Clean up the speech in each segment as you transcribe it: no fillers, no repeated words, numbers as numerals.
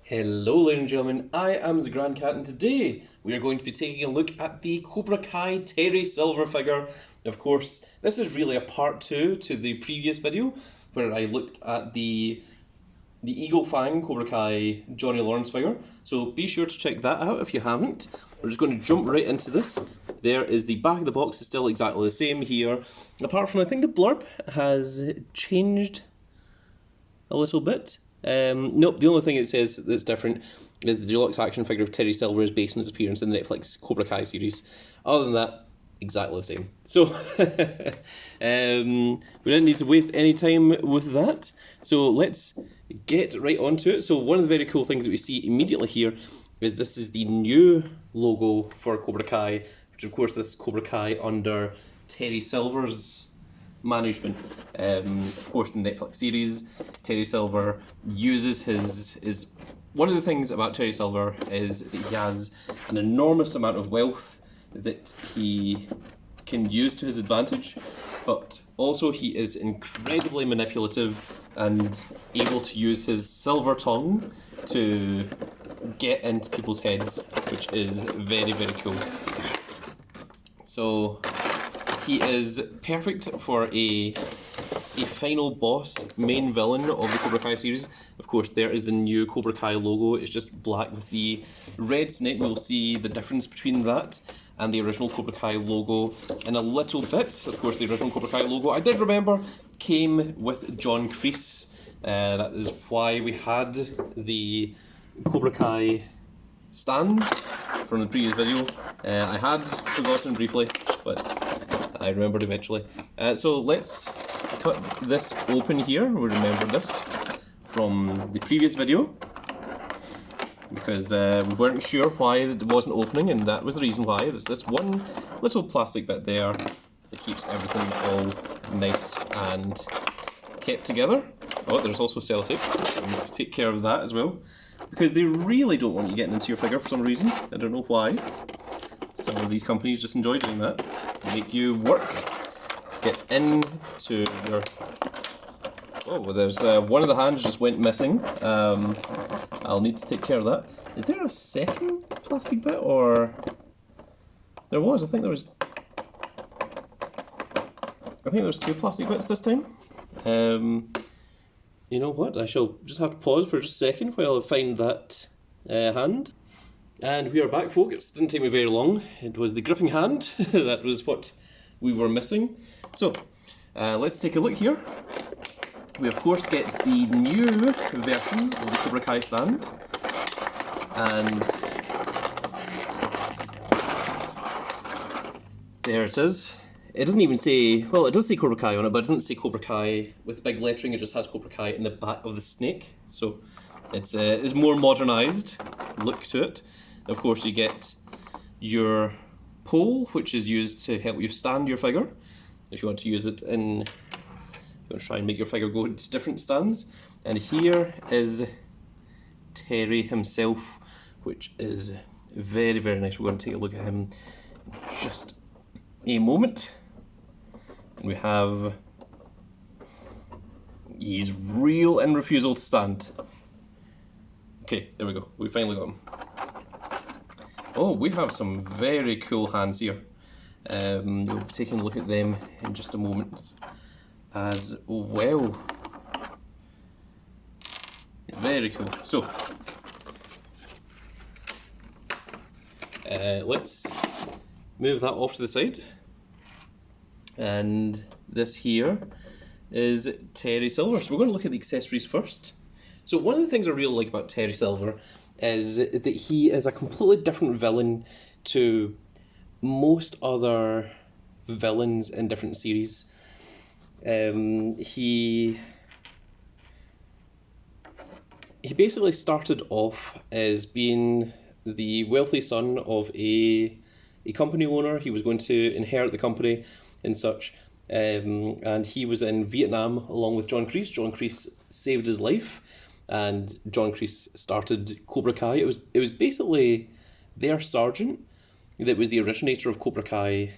Hello ladies and gentlemen, I am the Grand Cat and today we are going to be taking a look at the Cobra Kai Terry Silver figure. Of course, this is really a part 2 to the previous video where I looked at the Eagle Fang Cobra Kai Johnny Lawrence figure, so be sure to check that out if you haven't. We're just going to jump right into this. There is the back of the box, is still exactly the same here, apart from I think the blurb has changed a little bit. Nope, the only thing it says that's different is the deluxe action figure of Terry Silver is based on his appearance in the Netflix Cobra Kai series. Other than that, exactly the same. So, we didn't need to waste any time with that. So let's get right onto it. So one of the very cool things that we see immediately here is this is the new logo for Cobra Kai, which of course this is Cobra Kai under Terry Silver's management. Of course, in the Netflix series, Terry Silver uses his one of the things about Terry Silver is that he has an enormous amount of wealth that he can use to his advantage, but also he is incredibly manipulative and able to use his silver tongue to get into people's heads, which is very, very cool. So he is perfect for a final boss, main villain of the Cobra Kai series. Of course, there is the new Cobra Kai logo. It's just black with the red snake. We'll see the difference between that and the original Cobra Kai logo in a little bit. Of course, the original Cobra Kai logo, I did remember, came with John Kreese. That is why we had the Cobra Kai stand from the previous video. I had forgotten briefly, but I remembered eventually. So let's cut this open here. We remember this from the previous video because we weren't sure why it wasn't opening, and that was the reason why. There's this one little plastic bit there that keeps everything all nice and kept together. Oh, there's also sellotape. I need to take care of that as well, because they really don't want you getting into your figure for some reason. I don't know why. Some of these companies just enjoy doing that. They make you work to get into your... Oh, there's one of the hands just went missing. I'll need to take care of that. Is there a second plastic bit, or... There was, I think there was two plastic bits this time. You know what, I shall just have to pause for just a second while I find that hand. And we are back, folks. It didn't take me very long. It was the gripping hand. That was what we were missing. So, let's take a look here. We of course get the new version of the Cobra Kai stand. And there it is. It doesn't even say, well, it does say Cobra Kai on it, but it doesn't say Cobra Kai with big lettering. It just has Cobra Kai in the back of the snake. So it's more modernised look to it. Of course, you get your pole, which is used to help you stand your figure. If you want to use it in, you want to try and make your figure go into different stands. And here is Terry himself, which is very, very nice. We're going to take a look at him in just a moment. And we have his real in refusal to stand. Okay, there we go. We finally got him. Oh, we have some very cool hands here. We'll be taking a look at them in just a moment as well. Very cool. So, let's move that off to the side. And this here is Terry Silver. So we're going to look at the accessories first. So one of the things I really like about Terry Silver is that he is a completely different villain to most other villains in different series. He basically started off as being the wealthy son of a company owner. He was going to inherit the company and such, and he was in Vietnam along with John Kreese. John Kreese saved his life, and John Kreese started Cobra Kai. It was basically their sergeant that was the originator of Cobra Kai,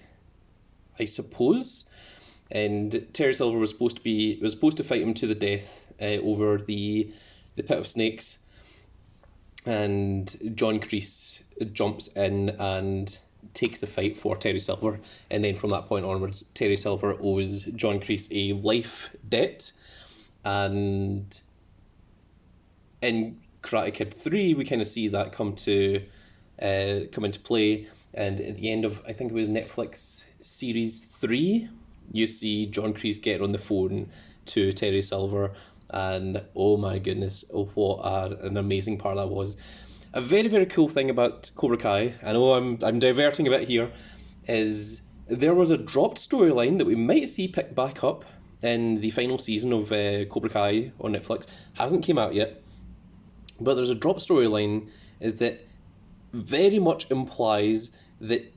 I suppose. And Terry Silver was supposed to fight him to the death over the pit of snakes. and John Kreese jumps in and takes the fight for Terry Silver, and then from that point onwards, Terry Silver owes John Kreese a life debt, and in Karate Kid 3, we kind of see that come into play, and at the end of, I think it was Netflix series 3, you see John Kreese get on the phone to Terry Silver, and oh my goodness, oh, what an amazing part that was. A very, very cool thing about Cobra Kai, I know I'm diverting a bit here, is there was a dropped storyline that we might see picked back up in the final season of Cobra Kai on Netflix. Hasn't came out yet, but there's a drop storyline that very much implies that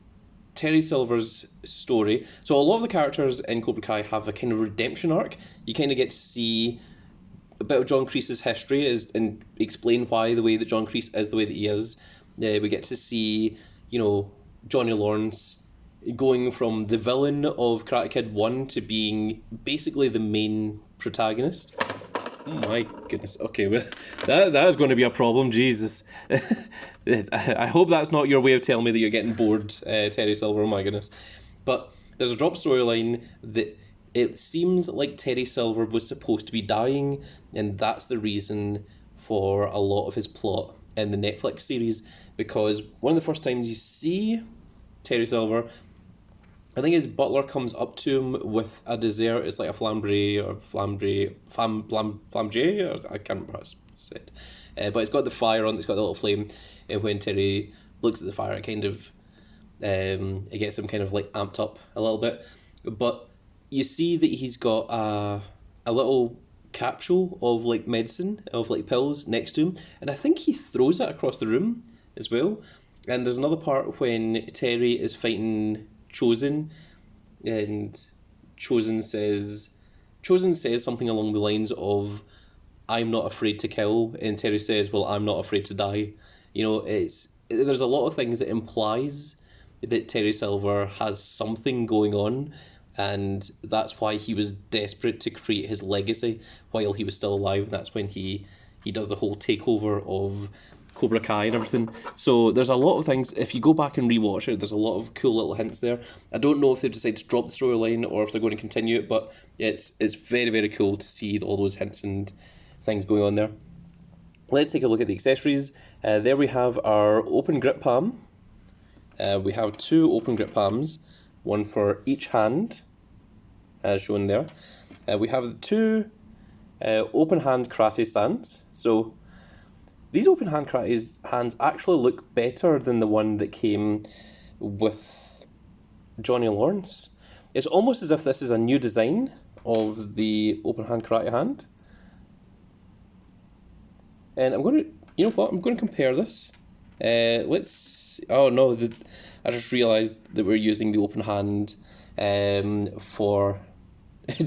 Terry Silver's story. So a lot of the characters in Cobra Kai have a kind of redemption arc. You kind of get to see a bit of John Kreese's history and explain why the way that John Kreese is the way that he is. We get to see, Johnny Lawrence going from the villain of Karate Kid 1 to being basically the main protagonist. Oh my goodness. Okay, well, that is going to be a problem. Jesus. I hope that's not your way of telling me that you're getting bored, Terry Silver. Oh my goodness. But there's a drop storyline that it seems like Terry Silver was supposed to be dying, and that's the reason for a lot of his plot in the Netflix series, because one of the first times you see Terry Silver, I think his butler comes up to him with a dessert. It's like a flambe, I can't remember how it's said. But it's got the fire on, it's got the little flame. And when Terry looks at the fire, it kind of, it gets him kind of like amped up a little bit. But you see that he's got a little capsule of like medicine, of like pills next to him. And I think he throws it across the room as well. And there's another part when Terry is fighting Chosen, and Chosen says something along the lines of, "I'm not afraid to kill," and Terry says, "Well, I'm not afraid to die." There's a lot of things that implies that Terry Silver has something going on, and that's why he was desperate to create his legacy while he was still alive. And that's when he does the whole takeover of Cobra Kai and everything. So there's a lot of things. If you go back and rewatch it, there's a lot of cool little hints there. I don't know if they decide to drop the storyline or if they're going to continue it, but it's very, very cool to see all those hints and things going on there. Let's take a look at the accessories. There we have our open grip palm. We have 2 open grip palms, one for each hand, as shown there. We have 2 open hand karate stands. So these open hand karate hands actually look better than the one that came with Johnny Lawrence. It's almost as if this is a new design of the open hand karate hand. And I'm going to compare this. I just realised that we're using the open hand for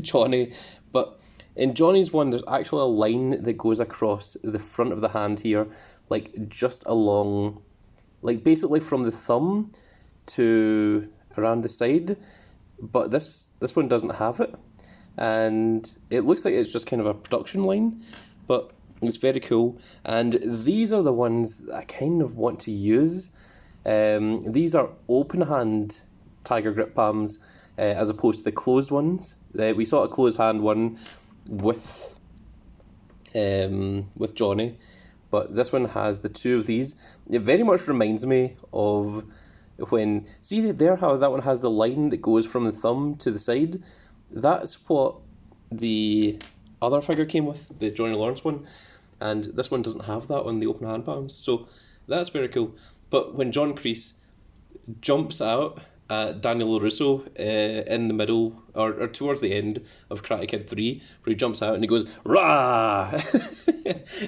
Johnny, but in Johnny's one, there's actually a line that goes across the front of the hand here, like just along, like basically from the thumb to around the side, but this one doesn't have it, and it looks like it's just kind of a production line, but it's very cool. And these are the ones that I kind of want to use. These are open hand tiger grip palms as opposed to the closed ones. We saw a closed hand one with Johnny, but this one has the 2 of these. It very much reminds me of when, see there how that one has the line that goes from the thumb to the side. That's what the other figure came with, the Johnny Lawrence one, and this one doesn't have that on the open hand palms, so that's very cool. But when John Kreese jumps out at Daniel LaRusso in the middle, or towards the end of Karate Kid 3, where he jumps out and he goes, "Rah!"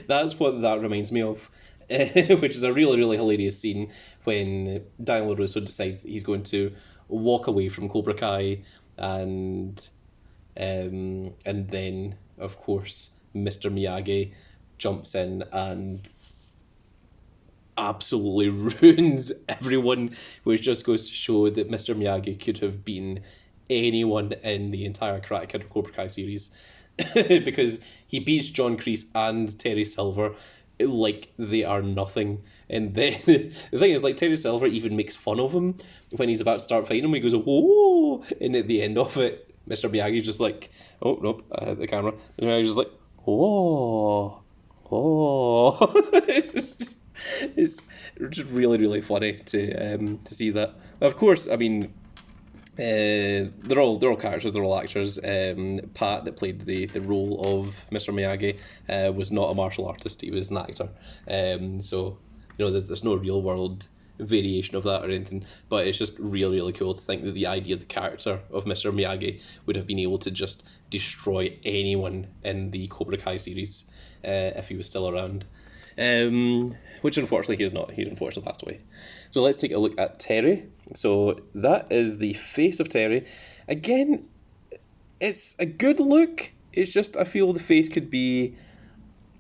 That's what that reminds me of, which is a really, really hilarious scene when Daniel LaRusso decides that he's going to walk away from Cobra Kai, and then, of course, Mr. Miyagi jumps in and absolutely ruins everyone, which just goes to show that Mr. Miyagi could have beaten anyone in the entire Karate Kid Cobra Kai series because he beats John Kreese and Terry Silver like they are nothing. And then the thing is, like, Terry Silver even makes fun of him when he's about to start fighting him. He goes, "Whoa!" And at the end of it, Mr. Miyagi's just like, "Oh nope, I hit the camera." And Miyagi's just like, "Whoa, whoa." It's just really, really funny to see that. Of course, I mean, they're all characters, they're all actors. Pat, that played the role of Mr. Miyagi, was not a martial artist; he was an actor. So you know, there's no real world variation of that or anything. But it's just really, really cool to think that the idea of the character of Mr. Miyagi would have been able to just destroy anyone in the Cobra Kai series if he was still around. Which unfortunately he is not. He unfortunately passed away. So let's take a look at Terry. So that is the face of Terry. Again, it's a good look. It's just I feel the face could be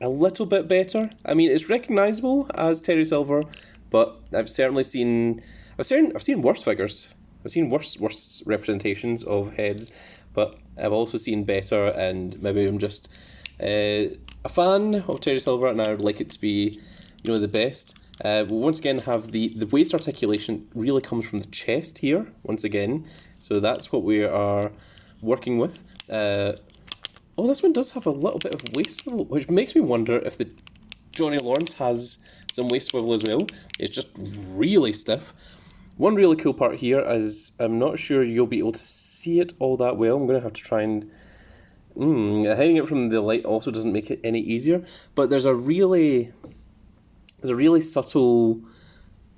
a little bit better. I mean, it's recognisable as Terry Silver, but I've seen worse figures. I've seen worse representations of heads, but I've also seen better, and maybe I'm just a fan of Terry Silver, and I would like it to be, you know, the best. We'll once again have the waist articulation really comes from the chest here, once again. So that's what we are working with. Oh, this one does have a little bit of waist swivel, which makes me wonder if the Johnny Lawrence has some waist swivel as well. It's just really stiff. One really cool part here is I'm not sure you'll be able to see it all that well. I'm going to have to try and... hiding it from the light also doesn't make it any easier. But there's a really subtle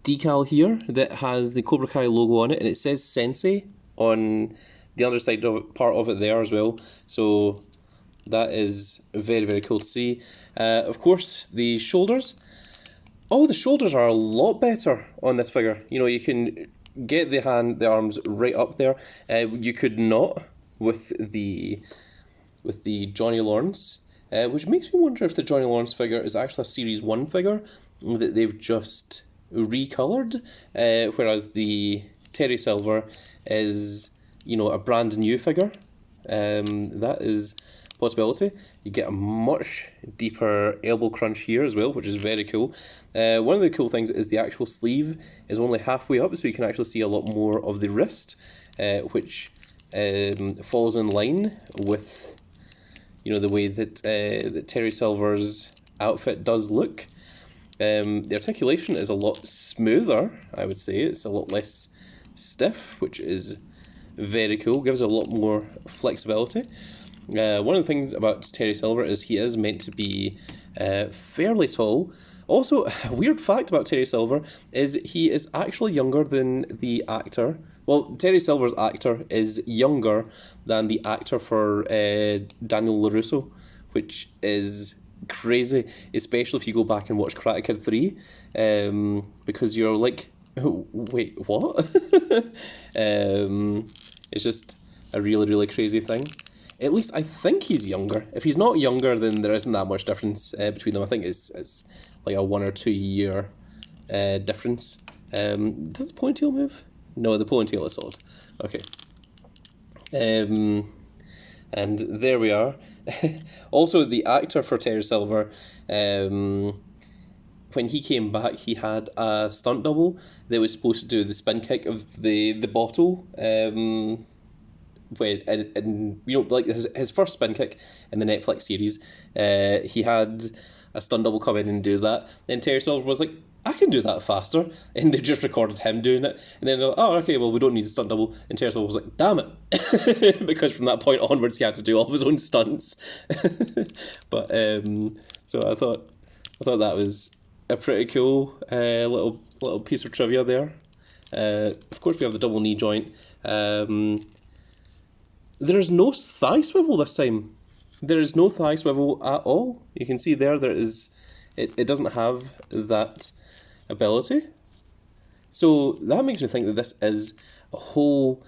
decal here that has the Cobra Kai logo on it, and it says Sensei on the other side of it, part of it there as well. So that is very, very cool to see. Of course, the shoulders. Oh, the shoulders are a lot better on this figure. You know, you can get the arms right up there. You could not with the Johnny Lawrence, which makes me wonder if the Johnny Lawrence figure is actually a Series 1 figure that they've just recolored, whereas the Terry Silver is, you know, a brand new figure. That is a possibility. You get a much deeper elbow crunch here as well, which is very cool. One of the cool things is the actual sleeve is only halfway up, so you can actually see a lot more of the wrist, which falls in line with, you know, the way that that Terry Silver's outfit does look. The articulation is a lot smoother, I would say. It's a lot less stiff, which is very cool. Gives a lot more flexibility. One of the things about Terry Silver is he is meant to be fairly tall. Also, a weird fact about Terry Silver is he is actually younger than the actor. Well, Terry Silver's actor is younger than the actor for Daniel LaRusso, which is crazy, especially if you go back and watch Karate Kid 3, because you're like, oh, wait, what? It's just a really, really crazy thing. At least I think he's younger. If he's not younger, then there isn't that much difference between them. I think it's like a 1 or 2 year difference. Does the ponytail move? No, the ponytail is solid. Okay. And there we are. Also, the actor for Terry Silver, when he came back, he had a stunt double that was supposed to do the spin kick of the bottle. When and you know, like his first spin kick in the Netflix series, he had a stunt double come in and do that. Then Terry Silver was like, I can do that faster, and they just recorded him doing it. And then they're like, oh, okay, well, we don't need a stunt double. And Terry Silver was like, damn it, because from that point onwards, he had to do all of his own stunts. But so I thought that was a pretty cool little piece of trivia there. Of course, we have the double knee joint. There is no thigh swivel this time. There is no thigh swivel at all. You can see there is, it doesn't have that ability. So that makes me think that this is a whole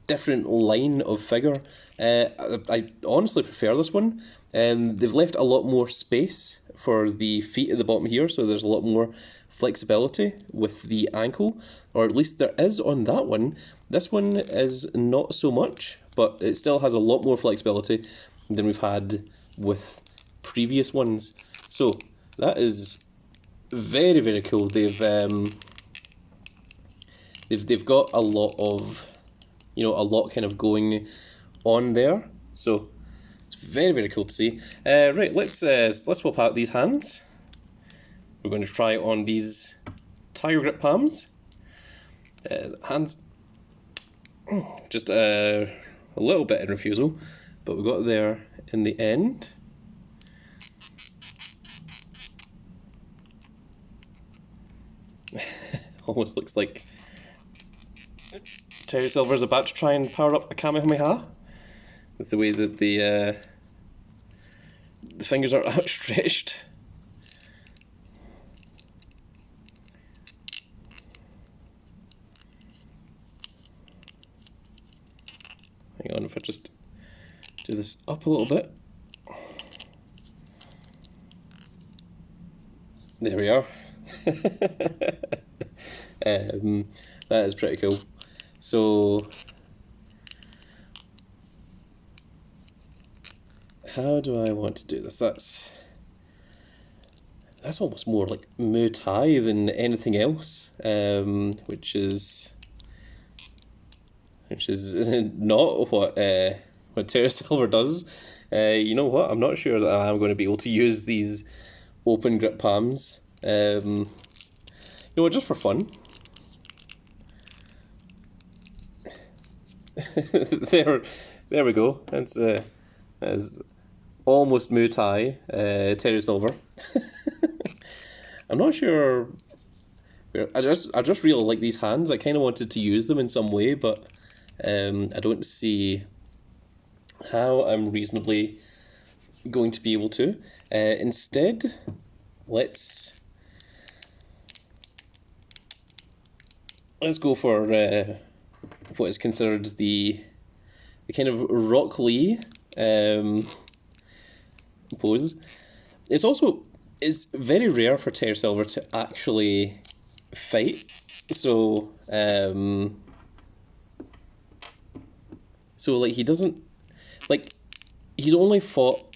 different line of figure. I honestly prefer this one. They've left a lot more space for the feet at the bottom here, so there's a lot more flexibility with the ankle, or at least there is on that one. This one is not so much, but it still has a lot more flexibility than we've had with previous ones. So that is very, very cool. They've got a lot of, a lot kind of going on there. So it's very, very cool to see. Right, let's swap out these hands. We're going to try on these Tiger Grip palms. Hands, just a little bit in refusal, but we got there in the end. Almost looks like Terry Silver's about to try and power up a Kamehameha with the way that the fingers are outstretched. Hang on, if I just do this up a little bit. There we are. That is pretty cool. So, how do I want to do this? That's almost more like Muay Thai than anything else, which is not what Terra Silver does. You know what? I'm not sure that I'm going to be able to use these open grip palms. You know, just for fun. there we go. That's almost Muay Thai, Terry Silver. I'm not sure. I just really like these hands. I kind of wanted to use them in some way, but I don't see how I'm reasonably going to be able to. Instead, let's go for what is considered the kind of Rock Lee pose. It's very rare for Terry Silver to actually fight. So like he doesn't, like, he's only fought,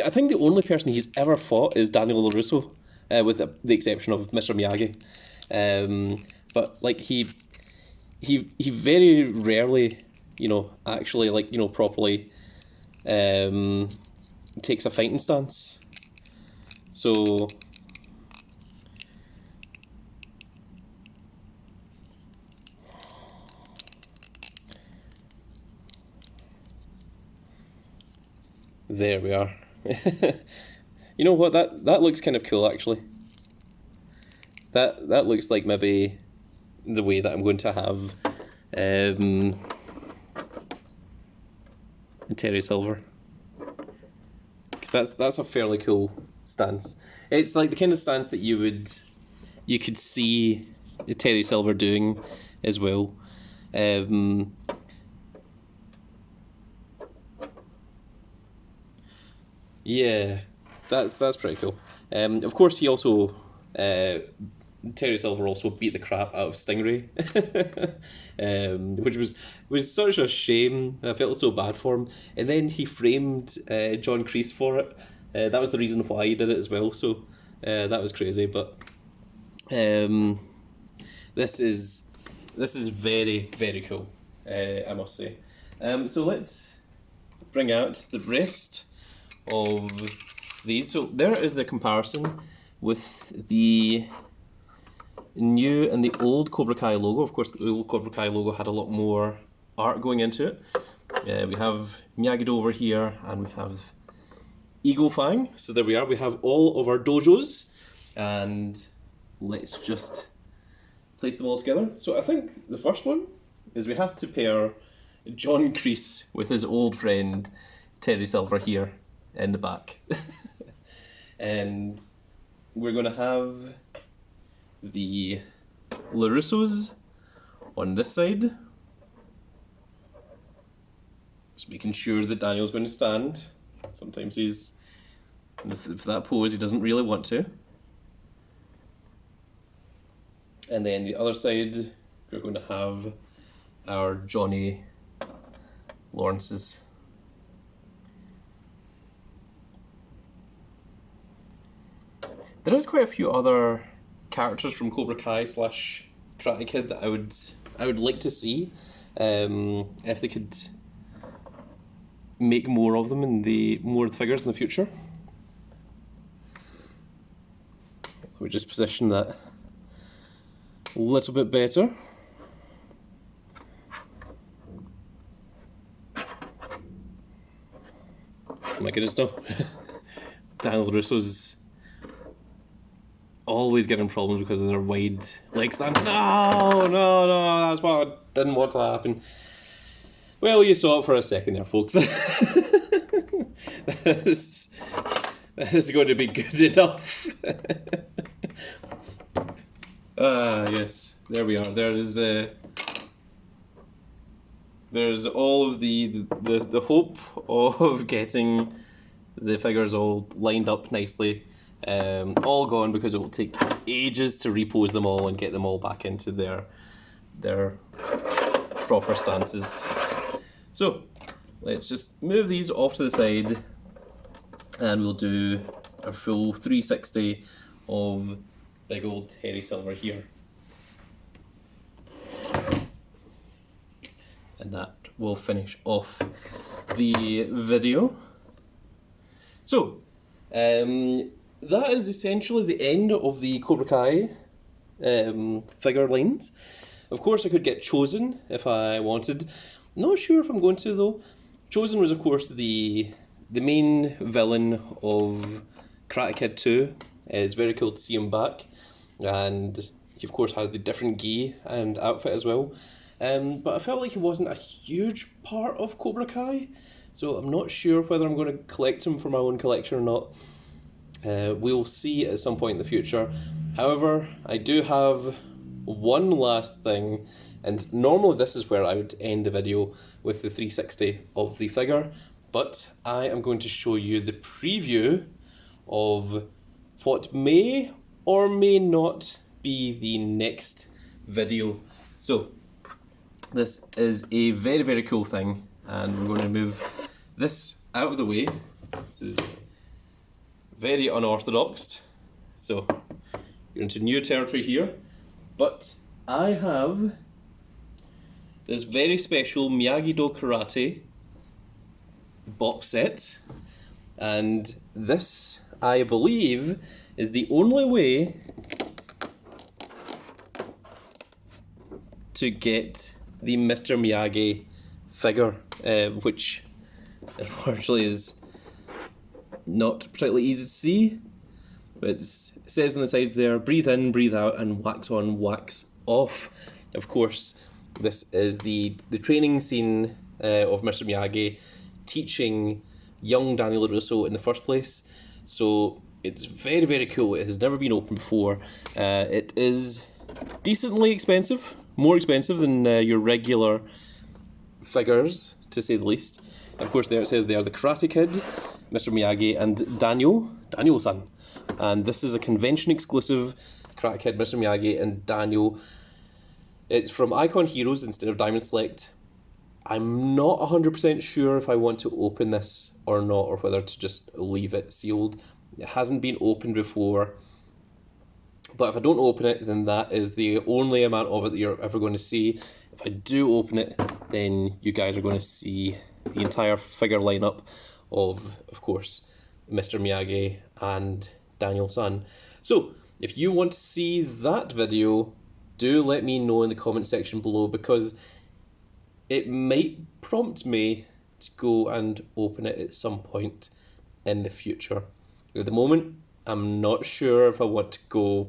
I think the only person he's ever fought is Daniel LaRusso, with the exception of Mr. Miyagi. But like he very rarely, actually, like, properly takes a fighting stance. So there we are. You know what, that looks kind of cool, actually. That looks like maybe the way that I'm going to have Terry Silver, because that's a fairly cool stance. It's like the kind of stance that you could see Terry Silver doing as well. Yeah, that's pretty cool. Of course, he also Terry Silver also beat the crap out of Stingray, which was such a shame. I felt so bad for him. And then he framed John Kreese for it. That was the reason why he did it as well. So that was crazy. But this is very, very cool, I must say. So let's bring out the rest of these. So there is the comparison with the new and the old Cobra Kai logo. Of course, the old Cobra Kai logo had a lot more art going into it. We have Miyagi-Do over here, and we have Eagle Fang. So there we are. We have all of our dojos, and let's just place them all together. So I think the first one is we have to pair John Kreese with his old friend Terry Silver here in the back. And we're going to have the LaRussos on this side. Just making sure that Daniel's going to stand. Sometimes he's, for that pose, he doesn't really want to. And then the other side, we're going to have our Johnny Lawrence's. There is quite a few other characters from Cobra Kai slash Karate Kid that I would like to see, if they could make more of them and more figures in the future. Let me just position that a little bit better. Oh my goodness, no. Daniel Russo's always getting problems because of their wide leg stand. No, that's what I didn't want to happen. Well, you saw it for a second there, folks. This is going to be good enough. Yes, there we are. There's all of the hope of getting the figures all lined up nicely. All gone because it will take ages to repose them all and get them all back into their proper stances. So let's just move these off to the side and we'll do a full 360 of big old Terry Silver here. And that will finish off the video. So, that is essentially the end of the Cobra Kai figure lines. Of course I could get Chosen if I wanted. Not sure if I'm going to though. Chosen was of course the main villain of Karate Kid 2. It's very cool to see him back. And he of course has the different gi and outfit as well. But I felt like he wasn't a huge part of Cobra Kai. So I'm not sure whether I'm going to collect him for my own collection or not. We'll see at some point in the future. However, I do have one last thing, and normally this is where I would end the video with the 360 of the figure, but I am going to show you the preview of what may or may not be the next video. So, this is a very, very cool thing, and we're going to move this out of the way. This is very unorthodox, so you're into new territory here. But I have this very special Miyagi-Do Karate box set, and this, I believe, is the only way to get the Mr. Miyagi figure, which unfortunately is not particularly easy to see, but it says on the sides there, breathe in, breathe out, and wax on, wax off. Of course, this is the training scene of Mr. Miyagi teaching young Daniel LaRusso in the first place. So it's very, very cool. It has never been opened before. It is decently expensive, more expensive than your regular figures, to say the least. Of course, there it says they are the Karate Kid, Mr. Miyagi, and Daniel-san. And this is a convention exclusive Karate Kid, Mr. Miyagi, and Daniel. It's from Icon Heroes instead of Diamond Select. I'm not 100% sure if I want to open this or not, or whether to just leave it sealed. It hasn't been opened before. But if I don't open it, then that is the only amount of it that you're ever going to see. If I do open it, then you guys are going to see the entire figure lineup of course, Mr. Miyagi and Daniel-san. So, if you want to see that video, do let me know in the comment section below, because it might prompt me to go and open it at some point in the future. At the moment, I'm not sure if I want to go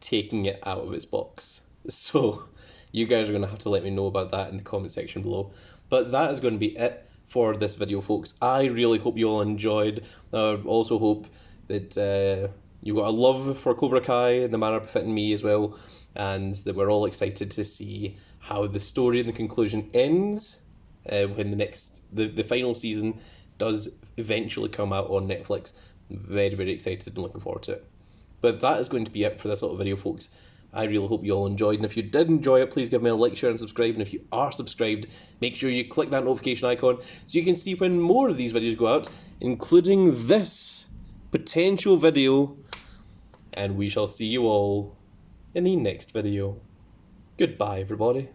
taking it out of its box. So you guys are going to have to let me know about that in the comment section below. But that is going to be it for this video, folks. I really hope you all enjoyed. I also hope that you got a love for Cobra Kai in the manner befitting me as well, and that we're all excited to see how the story and the conclusion ends when the final season does eventually come out on Netflix. I'm very, very excited and looking forward to it. But that is going to be it for this little video, folks. I really hope you all enjoyed, and if you did enjoy it, please give me a like, share and subscribe, and if you are subscribed, make sure you click that notification icon so you can see when more of these videos go out, including this potential video and we shall see you all in the next video. Goodbye, everybody.